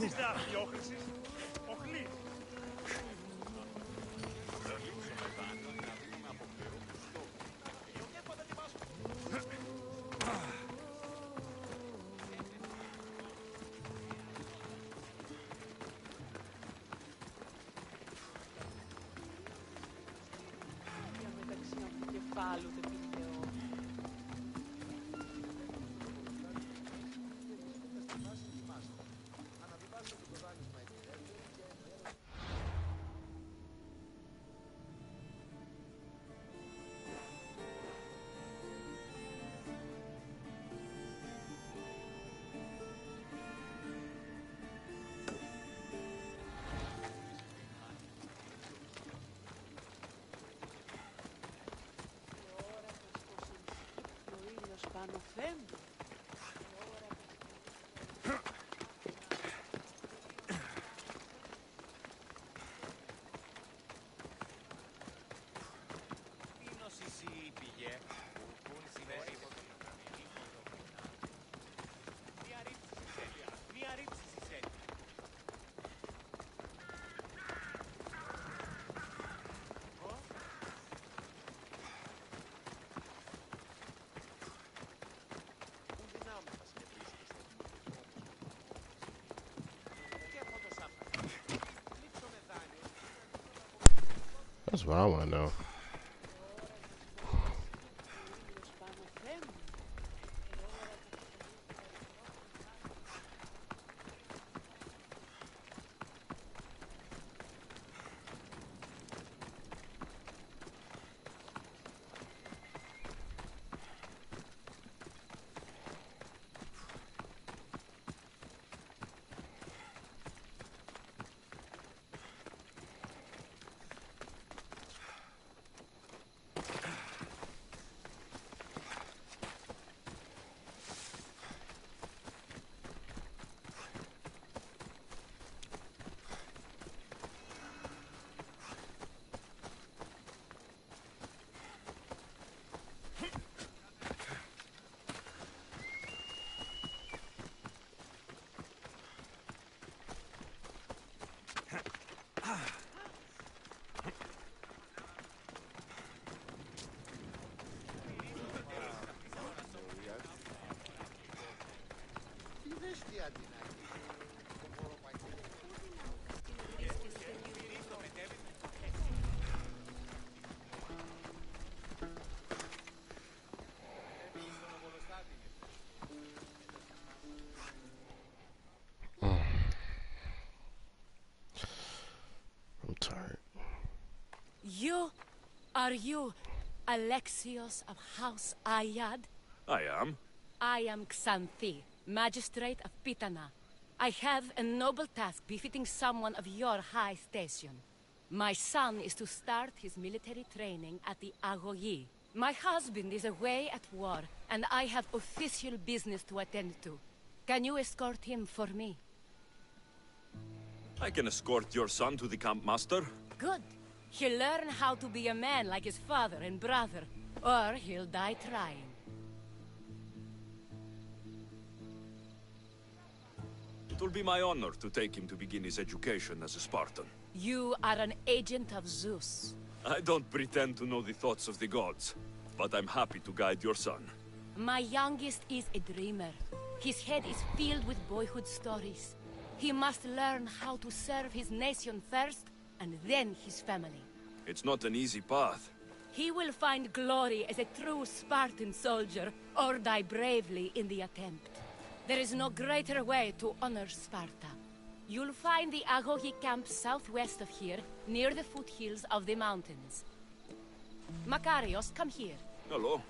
Είστε αρχιόχρησης, οχλείς. Πάνω φέμ. That's what I want to know. Are you Alexios of House Ayad? I am. I am Xanthi, Magistrate of Pitana. I have a noble task befitting someone of your high station. My son is to start his military training at the Agoyi. My husband is away at war, and I have official business to attend to. Can you escort him for me? I can escort your son to the camp master. Good. He'll learn how to be a man like his father and brother, or he'll die trying. It will be my honor to take him to begin his education as a Spartan. You are an agent of Zeus. I don't pretend to know the thoughts of the gods, but I'm happy to guide your son. My youngest is a dreamer. His head is filled with boyhood stories. He must learn how to serve his nation first, and then his family. It's not an easy path. He will find glory as a true Spartan soldier, or die bravely in the attempt. There is no greater way to honor Sparta. You'll find the Agogi camp southwest of here, near the foothills of the mountains. Makarios, come here. Hello,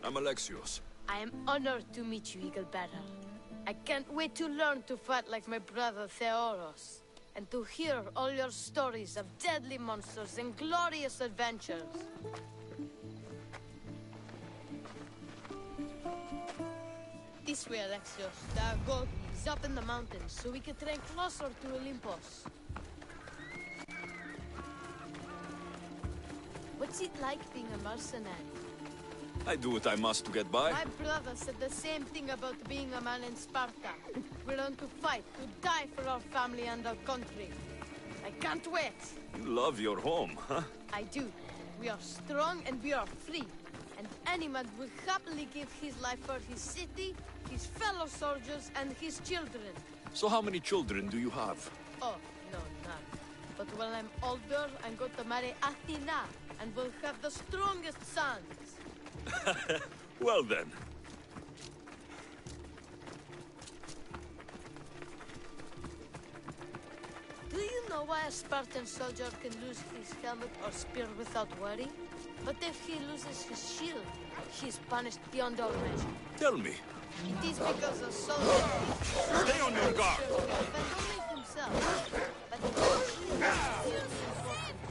I'm Alexios. I am honored to meet you, Eagle Bearer. I can't wait to learn to fight like my brother Theoros, and to hear all your stories of deadly monsters and glorious adventures. This way, Alexios. The Agogi is up in the mountains, so we can train closer to Olympus. What's it like being a mercenary? I do what I must to get by. My brother said the same thing about being a man in Sparta. We learn to fight, to die for our family and our country. I can't wait. You love your home, huh? I do. We are strong and we are free. And any man will happily give his life for his city, his fellow soldiers, and his children. So how many children do you have? Oh, no, none. But when I'm older, I'm going to marry Athena, and we'll have the strongest sons. Well then. Do you know why a Spartan soldier can lose his helmet or spear without worry? But if he loses his shield, he's punished beyond all measure. Tell me. It is because a soldier Stay on your guard. can defend only himself, but his shield is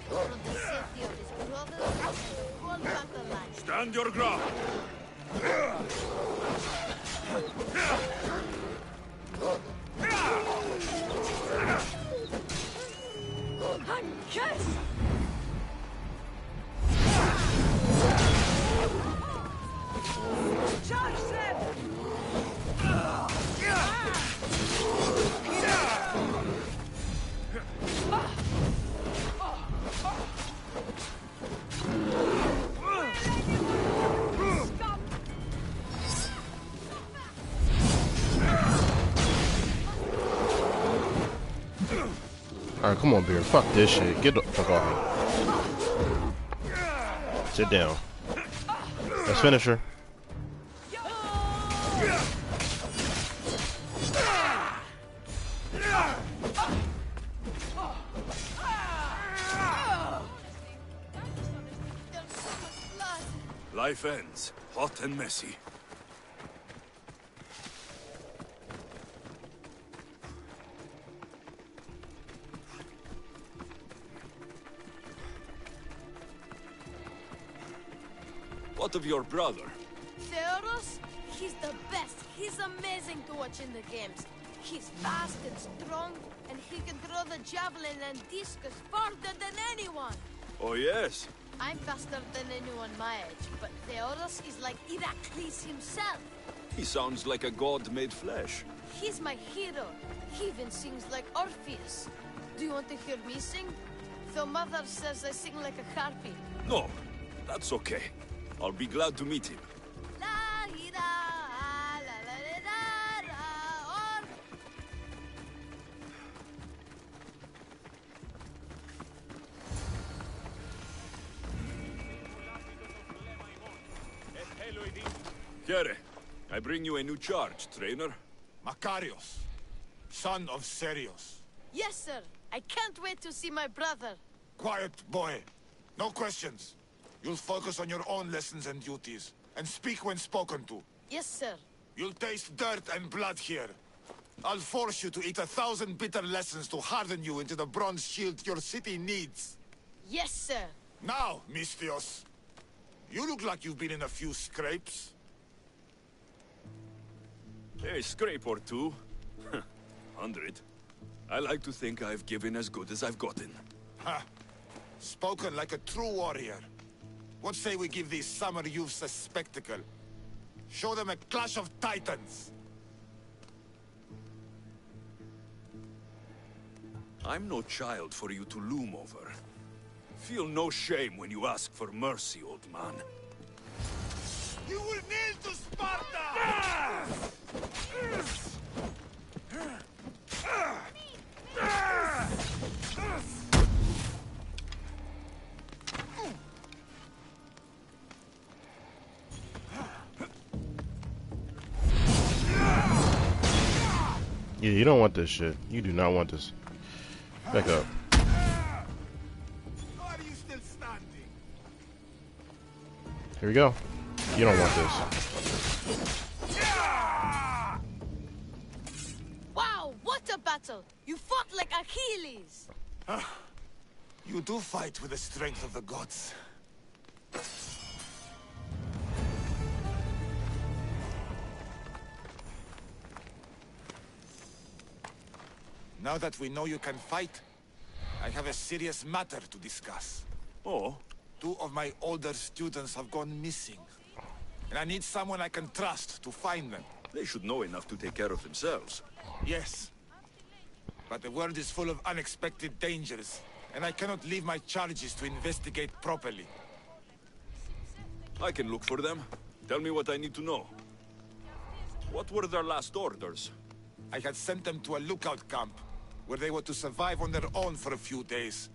important for the safety of his brothers and the whole battle line. Stand your ground. Yes! Charge them! Alright, come on, Beard. Fuck this shit. Get the fuck off me. Sit down. Let's finish her. There's so much blood. Life ends, hot and messy. What of your brother? Theodos? He's the best. He's amazing to watch in the games. He's fast and strong, and he can throw the javelin and discus farther than anyone. Oh yes? I'm faster than anyone my age, but Theodos is like Heracles himself. He sounds like a god made flesh. He's my hero. He even sings like Orpheus. Do you want to hear me sing? Though Mother says I sing like a harpy. No, that's okay. I'll be glad to meet him. La ira, la la la la, or Kere, I bring you a new charge, trainer. Makarios, son of Serios. yes, sir. I can't wait to see my brother. Quiet, boy. No questions. You'll focus on your own lessons and duties, and speak when spoken to. Yes, sir. You'll taste dirt and blood here. I'll force you to eat 1,000 bitter lessons to harden you into the bronze shield your city needs. Yes, sir. Now, Mistios, you look like you've been in a few scrapes. A scrape or two. 100. I like to think I've given as good as I've gotten. Ha! Spoken like a true warrior. What say we give these summer youths a spectacle? Show them a clash of titans! I'm no child for you to loom over. Feel no shame when you ask for mercy, old man. You will kneel to Sparta! Yeah, you don't want this shit. You do not want this. Back up. Why are you still standing? Here we go. You don't want this. Wow, what a battle! You fought like Achilles! You do fight with the strength of the gods. Now that we know you can fight, I have a serious matter to discuss. Oh, 2 of my older students have gone missing. and I need someone I can trust to find them. They should know enough to take care of themselves. Yes. But the world is full of unexpected dangers, and I cannot leave my charges to investigate properly. I can look for them. Tell me what I need to know. What were their last orders? I had sent them to a lookout camp, where they were to survive on their own for a few days.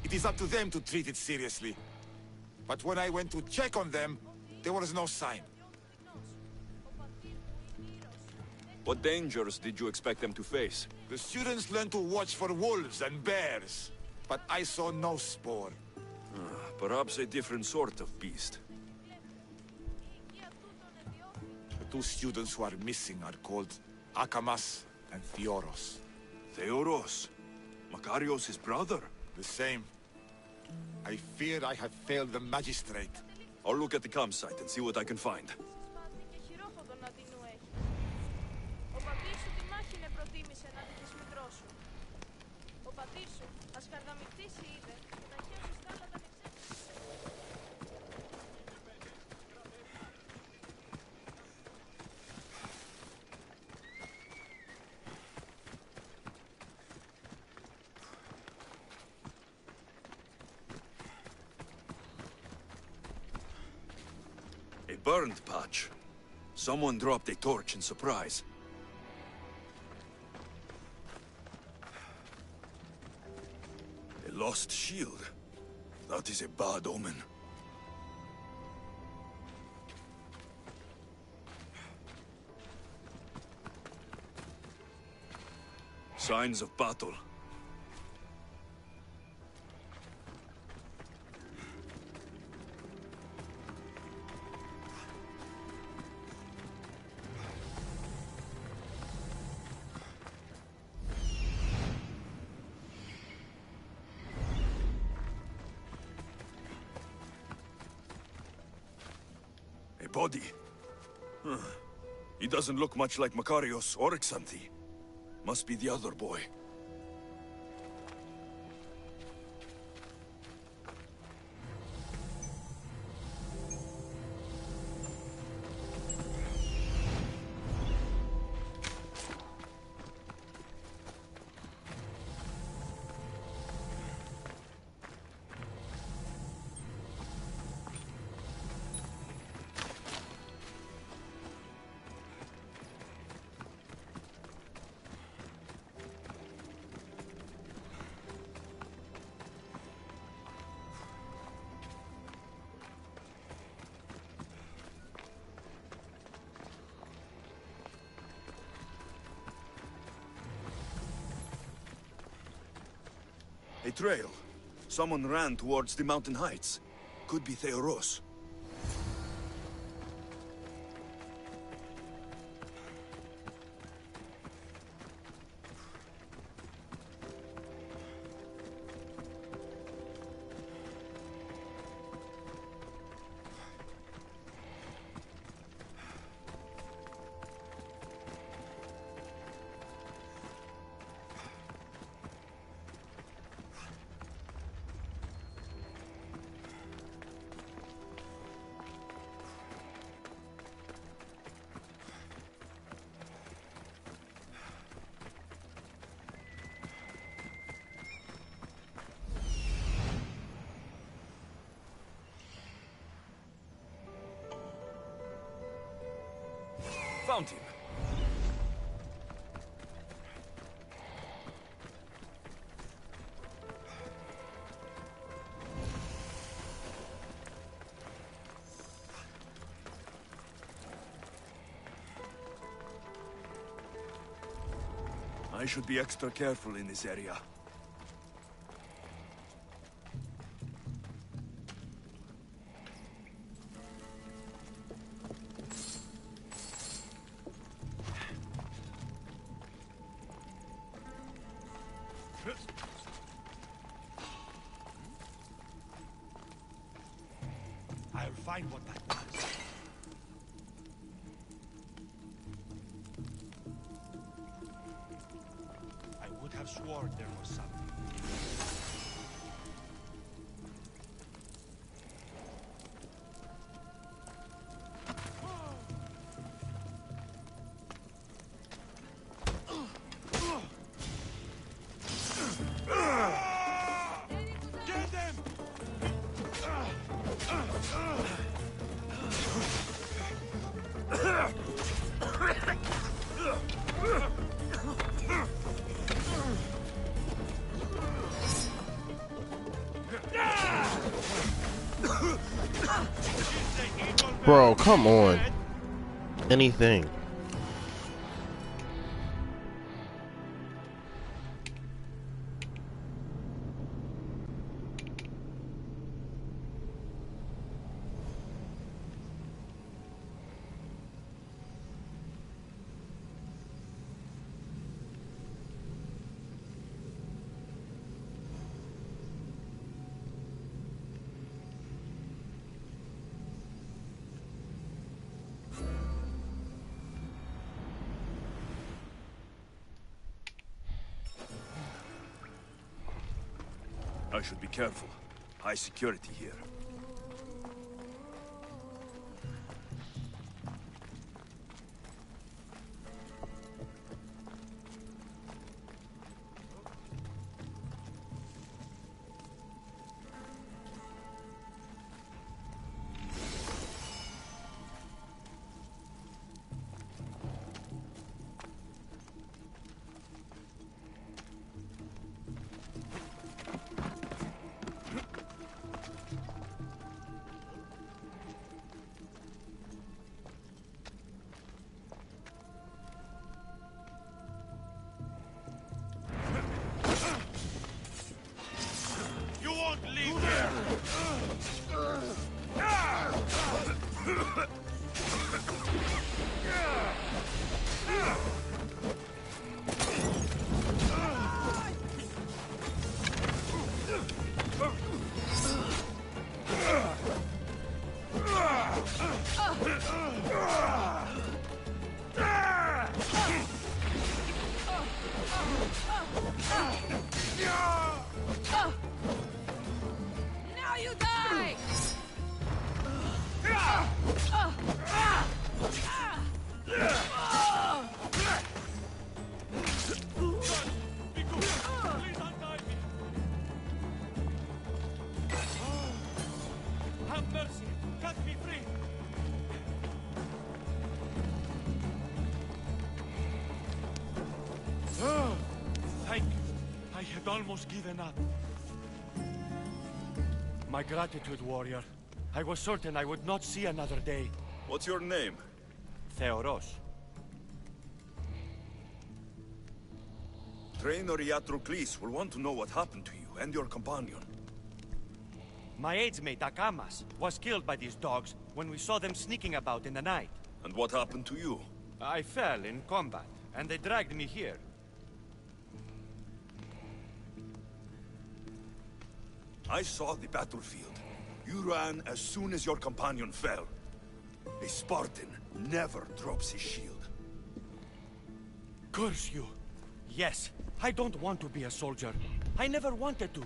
It is up to them to treat it seriously. But when I went to check on them, there was no sign. What dangers did you expect them to face? The students learned to watch for wolves and bears, but I saw no spoor. Perhaps a different sort of beast. The two students who are missing are called Akamas and Theoros. Theoros? Makarios' his brother? The same. I fear I have failed the magistrate. I'll look at the campsite and see what I can find. A burned patch. Someone dropped a torch in surprise. A lost shield. That is a bad omen. Signs of battle. A body. He doesn't look much like Makarios or Xanthi. Must be the other boy. A trail. Someone ran towards the mountain heights. Could be Theoros. Found him. I should be extra careful in this area. I'll find what that was. I would have sworn there was something. Bro, come on. Anything. I should be careful. High security here. Now you die! Have mercy! Cut me free! Thank you. I had almost given up. My gratitude, warrior. I was certain I would not see another day. What's your name? Theoros. Trainer Iatrocles will want to know what happened to you and your companion. My aides mate Akamas was killed by these dogs when we saw them sneaking about in the night. And what happened to you? I fell in combat, and they dragged me here. I saw the battlefield. You ran as soon as your companion fell. A Spartan never drops his shield. Curse you! Yes, I don't want to be a soldier. I never wanted to.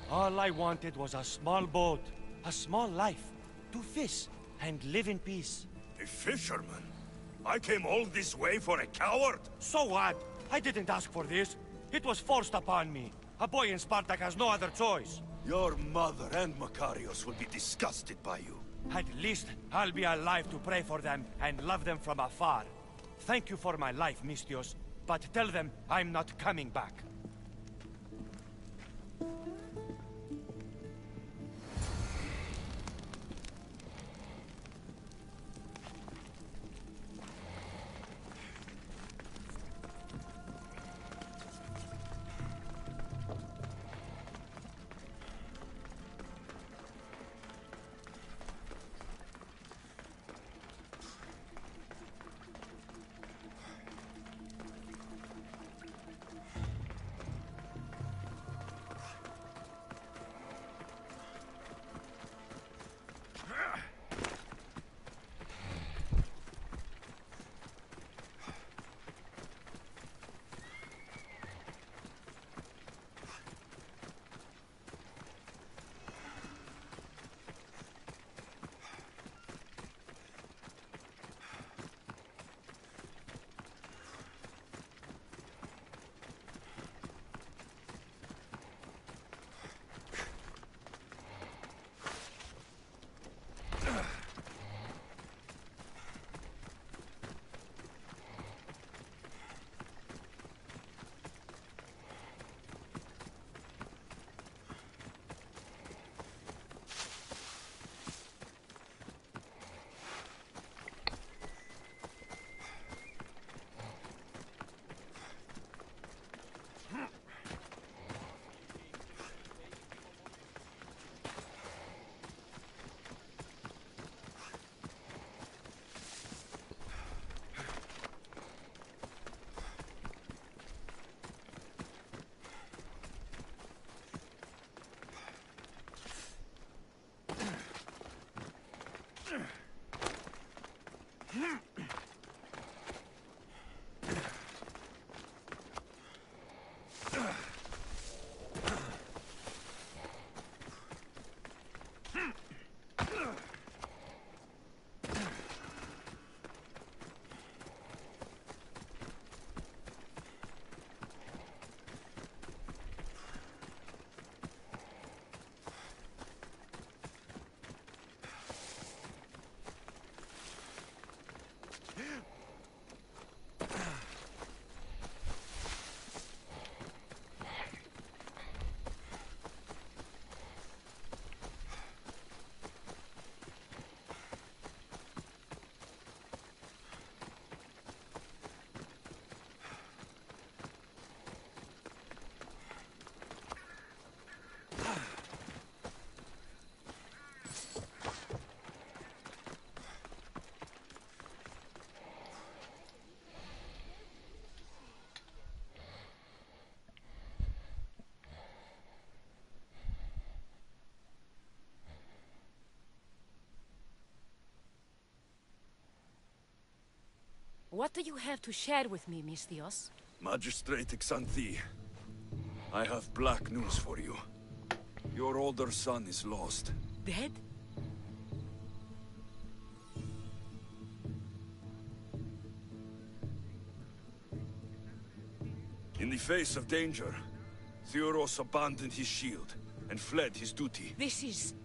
All I wanted was a small boat, a small life, to fish and live in peace. A fisherman? I came all this way for a coward? So what? I didn't ask for this. It was forced upon me. A boy in Spartak has no other choice. Your mother and Makarios will be disgusted by you. At least I'll be alive to pray for them and love them from afar. Thank you for my life, Mistios, but tell them I'm not coming back. What do you have to share with me, Misthios? Magistrate Xanthi, I have black news for you. Your older son is lost. Dead? In the face of danger, Theoros abandoned his shield and fled his duty. This is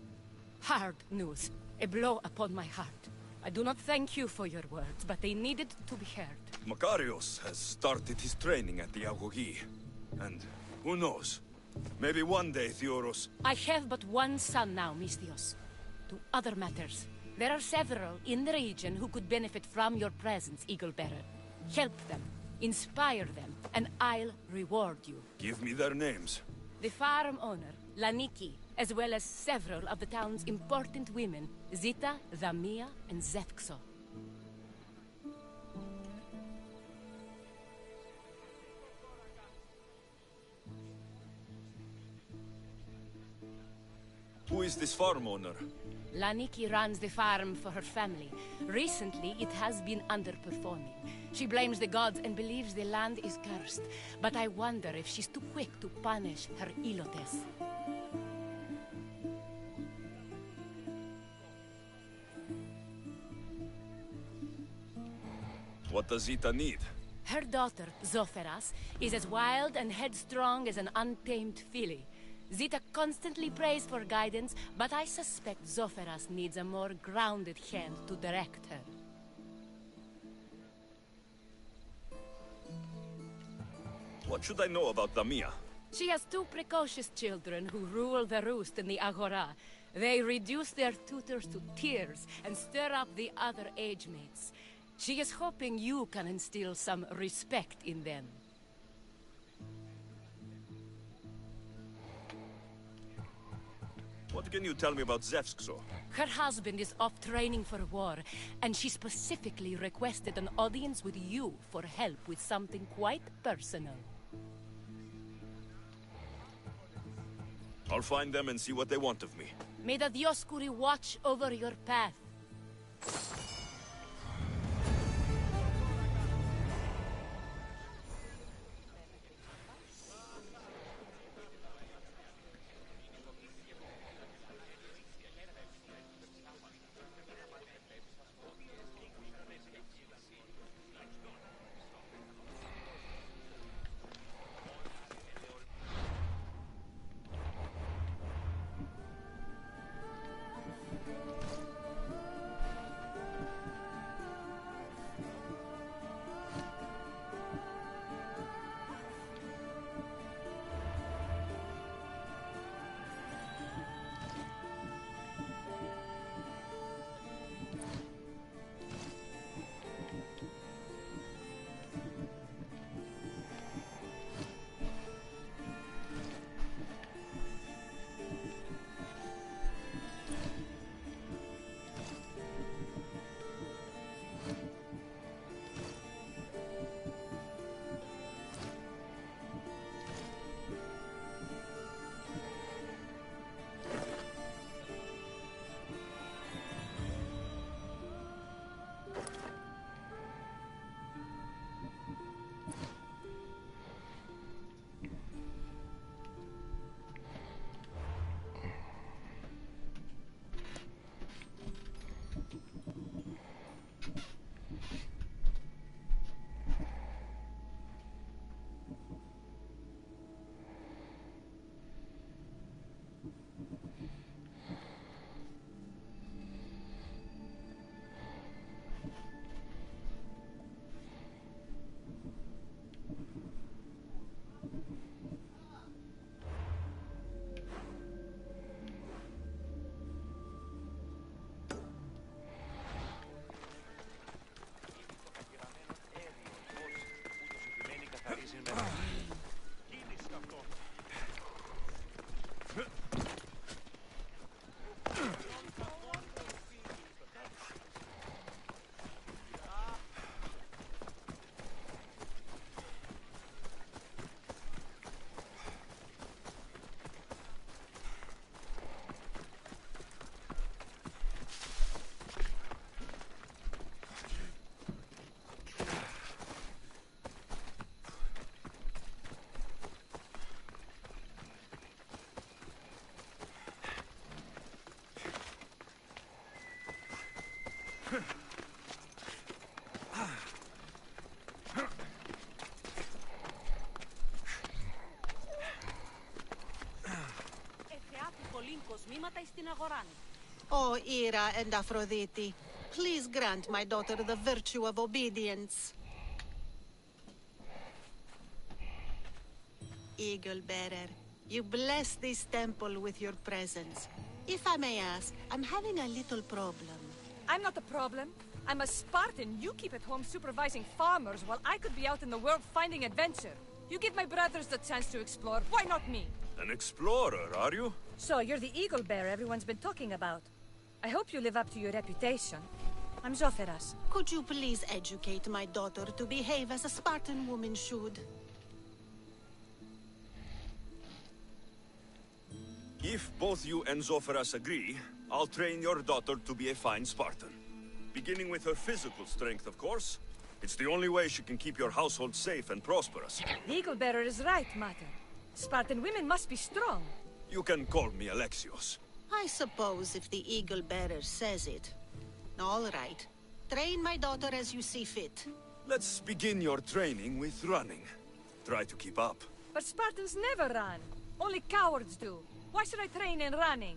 hard news. A blow upon my heart. I do not thank you for your words, but they needed to be heard. Makarios has started his training at the Agogi. And who knows? Maybe one day Theoros... I have but one son now, Misthios. To other matters. There are several in the region who could benefit from your presence, Eagle-Bearer. Help them, inspire them, and I'll reward you. Give me their names. The farm owner, Laniki, as well as several of the town's important women, Zita, Zamia, and Zefxo. Who is this farm owner? Laniki runs the farm for her family. Recently, it has been underperforming. She blames the gods and believes the land is cursed. But I wonder if she's too quick to punish her ilotes. What does Zita need? Her daughter, Zoferas, is as wild and headstrong as an untamed filly. Zita constantly prays for guidance, but I suspect Zoferas needs a more grounded hand to direct her. What should I know about Damia? She has two precocious children who rule the roost in the Agora. They reduce their tutors to tears and stir up the other age mates. She is hoping you can instill some respect in them. What can you tell me about Zefxo? Her husband is off training for war, and she specifically requested an audience with you for help with something quite personal. I'll find them and see what they want of me. May the Dioscuri watch over your path. O Ira and Aphrodite, please grant my daughter the virtue of obedience. Eagle Bearer, you bless this temple with your presence. If I may ask, I'm having a little problem. I'm not the problem. I'm a Spartan. You keep at home supervising farmers while I could be out in the world finding adventure. You give my brothers the chance to explore. Why not me? An explorer, are you? So, you're the eagle bearer everyone's been talking about. I hope you live up to your reputation. I'm Zotheras. Could you please educate my daughter to behave as a Spartan woman should? If both you and Zophras agree, I'll train your daughter to be a fine Spartan. Beginning with her physical strength, of course. It's the only way she can keep your household safe and prosperous. The eagle bearer is right, Mater. Spartan women must be strong. You can call me Alexios. I suppose if the Eagle Bearer says it. All right. Train my daughter as you see fit. Let's begin your training with running. Try to keep up. But Spartans never run. Only cowards do. Why should I train in running?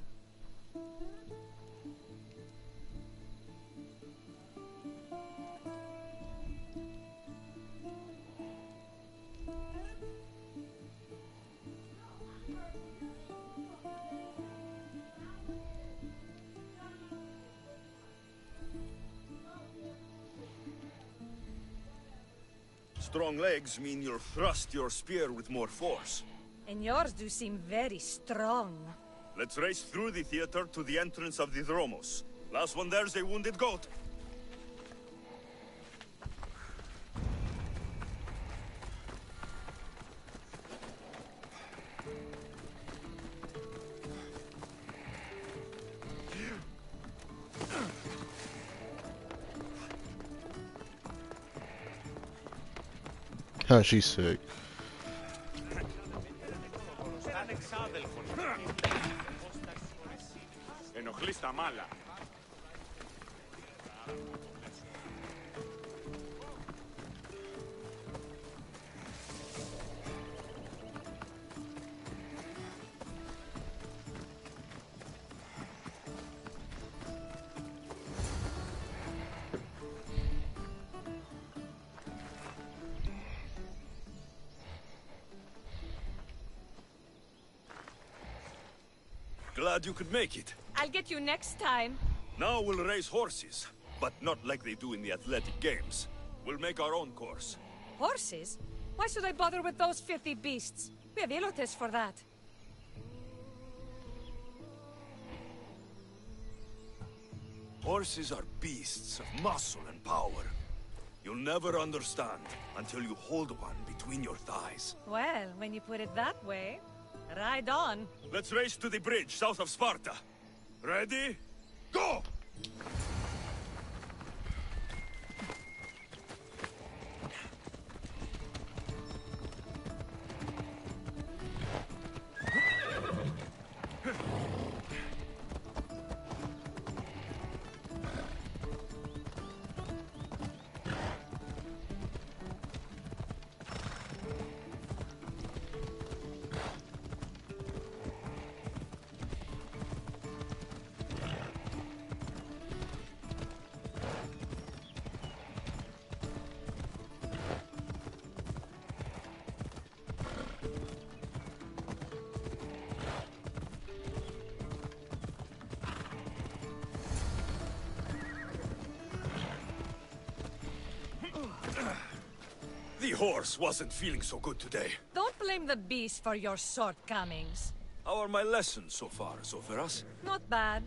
Strong legs mean you'll thrust your spear with more force. And yours do seem very strong. Let's race through the theater to the entrance of the Dromos. Last one there's a wounded goat. Huh, she's sick. Ενοχλείς τα μάλα. Glad you could make it. I'll get you next time. Now we'll race horses, but not like they do in the athletic games. We'll make our own course. Horses? Why should I bother with those filthy beasts? We have Elotes for that. Horses are beasts of muscle and power. You'll never understand until you hold one between your thighs. Well, when you put it that way, ride on. Let's race to the bridge south of Sparta. Ready? Go! The horse wasn't feeling so good today. Don't blame the beast for your shortcomings. How are my lessons so far, Zophras? Not bad.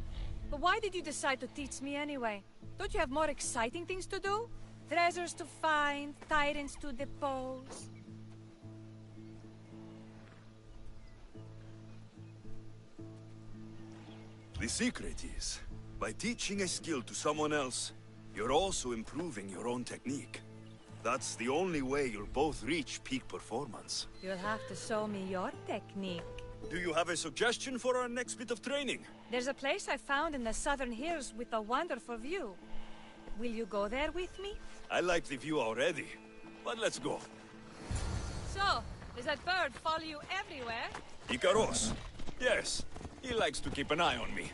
But why did you decide to teach me anyway? Don't you have more exciting things to do? Treasures to find, tyrants to depose. The secret is, by teaching a skill to someone else, you're also improving your own technique. That's the only way you'll both reach peak performance. You'll have to show me your technique. Do you have a suggestion for our next bit of training? There's a place I found in the southern hills with a wonderful view. Will you go there with me? I like the view already, but let's go. So, does that bird follow you everywhere? Icaros. Yes. He likes to keep an eye on me.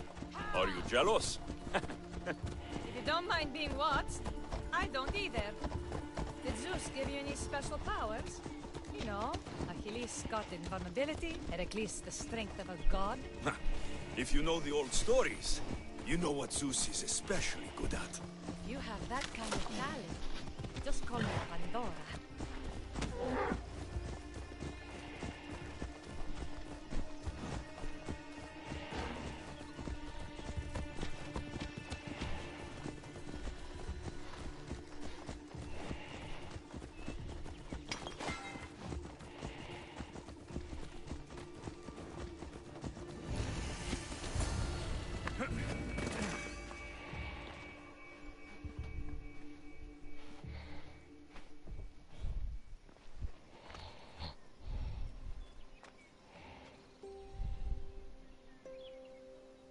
Are you jealous? If you don't mind being watched, I don't either. Did Zeus give you any special powers? You know, Achilles got invulnerability, Heracles the strength of a god. If you know the old stories, you know what Zeus is especially good at. If you have that kind of talent, just call me Pandora.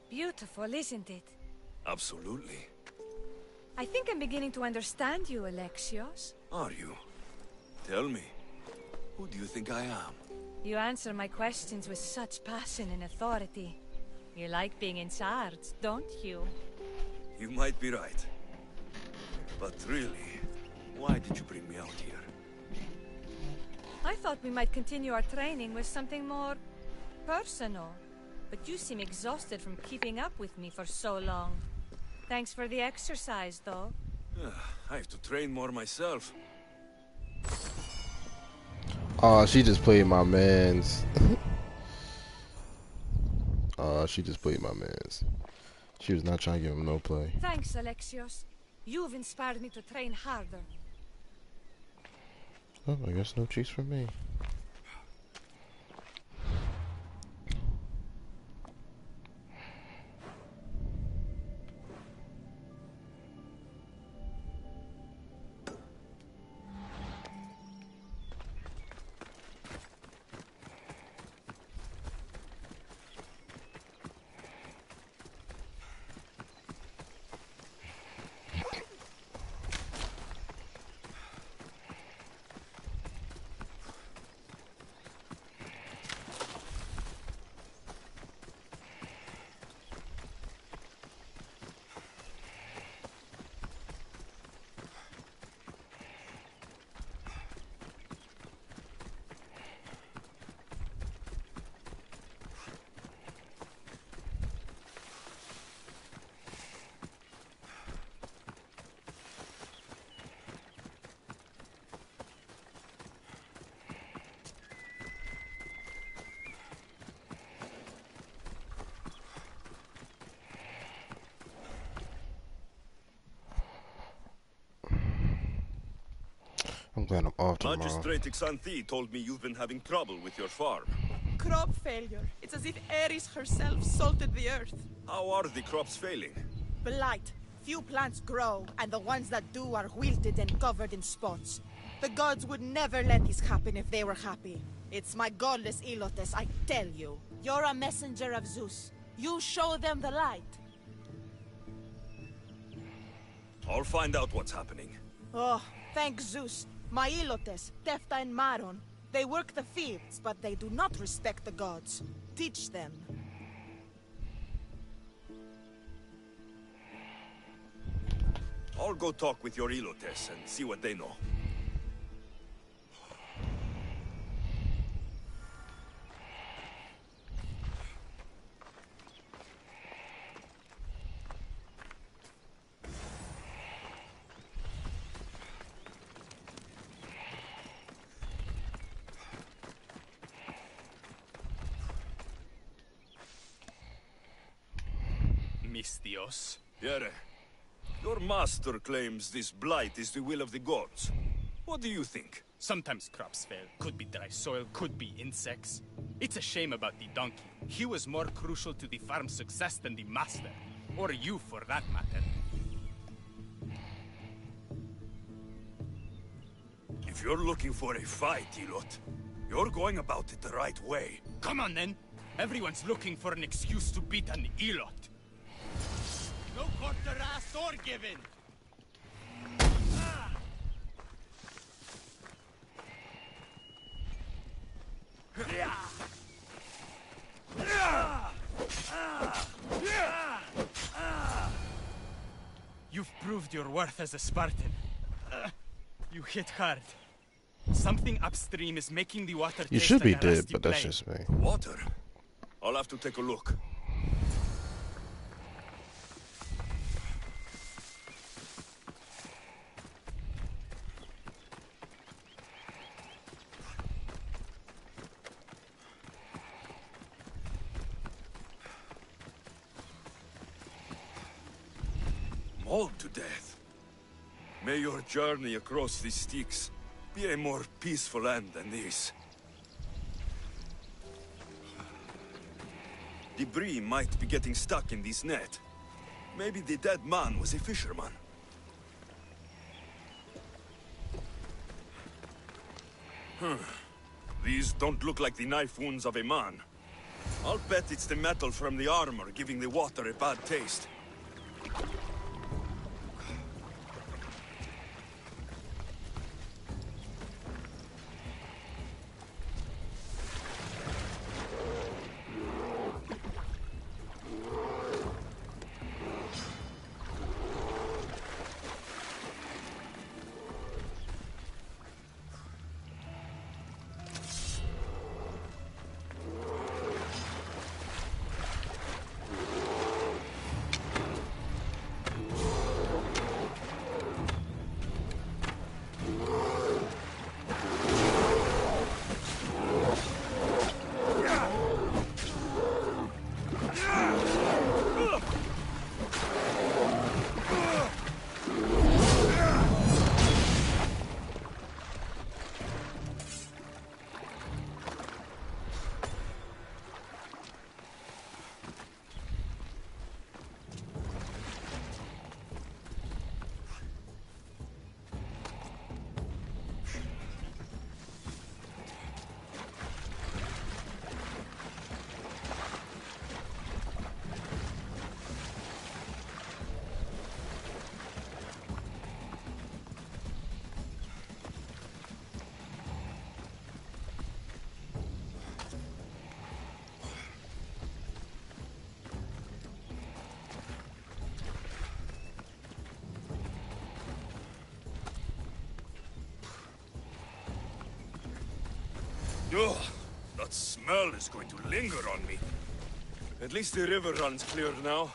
Beautiful, isn't it? Absolutely. I think I'm beginning to understand you, Alexios. Are you? Tell me, who do you think I am? You answer my questions with such passion and authority. You like being in charge, don't you? You might be right. But really, why did you bring me out here? I thought we might continue our training with something more personal. But you seem exhausted from keeping up with me for so long. Thanks for the exercise, though. I have to train more myself. Oh, she just played my mans. Oh, she just played my mans. She was not trying to give him no play. Thanks, Alexios. You've inspired me to train harder. Oh, I guess no cheese for me. I'm glad I'm off tomorrow. Magistrate Xanthi told me you've been having trouble with your farm. Crop failure. It's as if Ares herself salted the earth. How are the crops failing? Blight. Few plants grow, and the ones that do are wilted and covered in spots. The gods would never let this happen if they were happy. It's my godless Ilotes, I tell you. You're a messenger of Zeus. You show them the light. I'll find out what's happening. Oh, thank Zeus. My Ilotes, Tefta and Maron. They work the fields, but they do not respect the gods. Teach them. I'll go talk with your Ilotes and see what they know. Mis Dios. Yere, your master claims this blight is the will of the gods. What do you think? Sometimes crops fail. Could be dry soil, could be insects. It's a shame about the donkey. He was more crucial to the farm's success than the master. Or you, for that matter. If you're looking for a fight, Ilot, you're going about it the right way. Come on, then. Everyone's looking for an excuse to beat an Ilot. No quarter asked or given. proved your worth as a Spartan. You hit hard. Something upstream is making the water You taste should be like a dead, rusty but that's blade. just me. Water? I'll have to take a look. Mauled to death. May your journey across the Styx be a more peaceful end than this. Debris might be getting stuck in this net. Maybe the dead man was a fisherman. These don't look like the knife wounds of a man. I'll bet it's the metal from the armor giving the water a bad taste. Ugh, that smell is going to linger on me. At least the river runs clear now.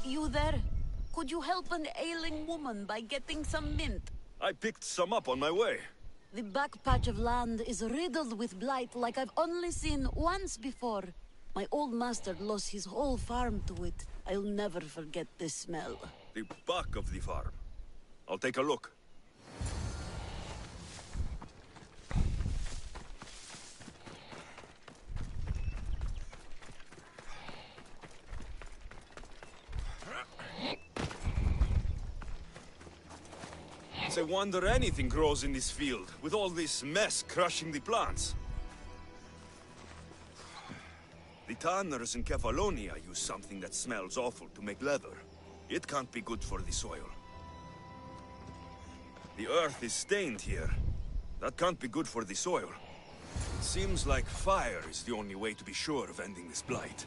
You there? Could you help an ailing woman by getting some mint? I picked some up on my way. The back patch of land is riddled with blight like I've only seen once before. My old master lost his whole farm to it. I'll never forget this smell. The back of the farm. I'll take a look. It's a wonder anything grows in this field, with all this mess crushing the plants. The tanners in Kefalonia use something that smells awful to make leather. It can't be good for the soil. The earth is stained here. That can't be good for the soil. It seems like fire is the only way to be sure of ending this blight.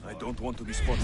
I don't want to be spotted.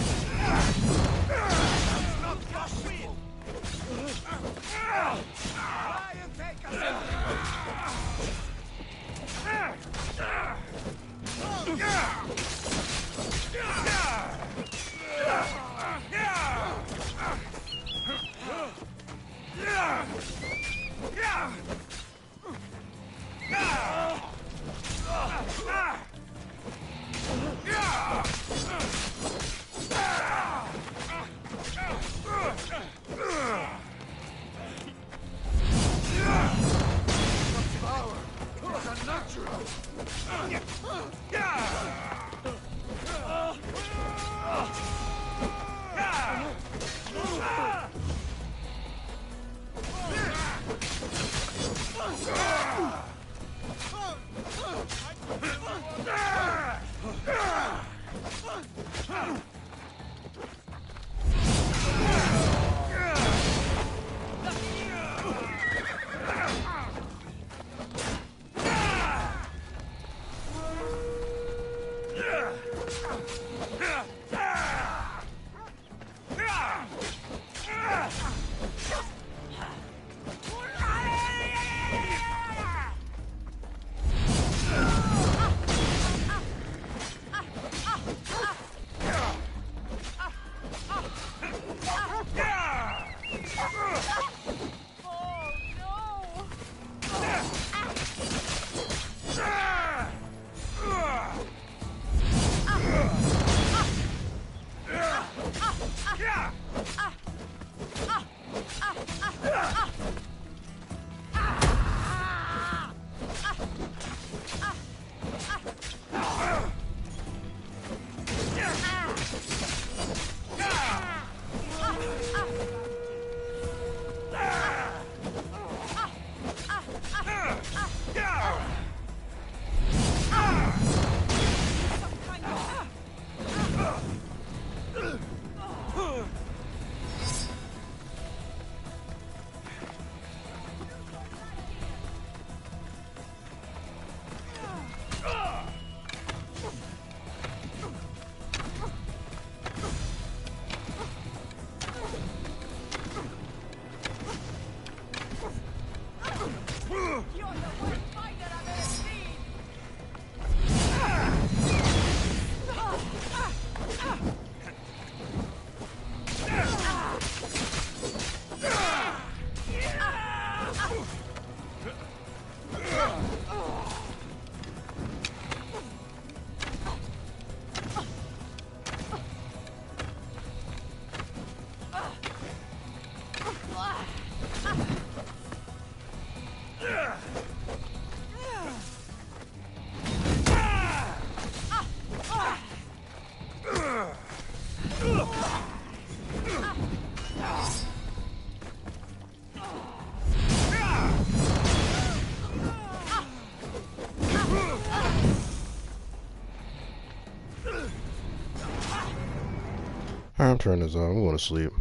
I'm turning this off. I'm going to sleep.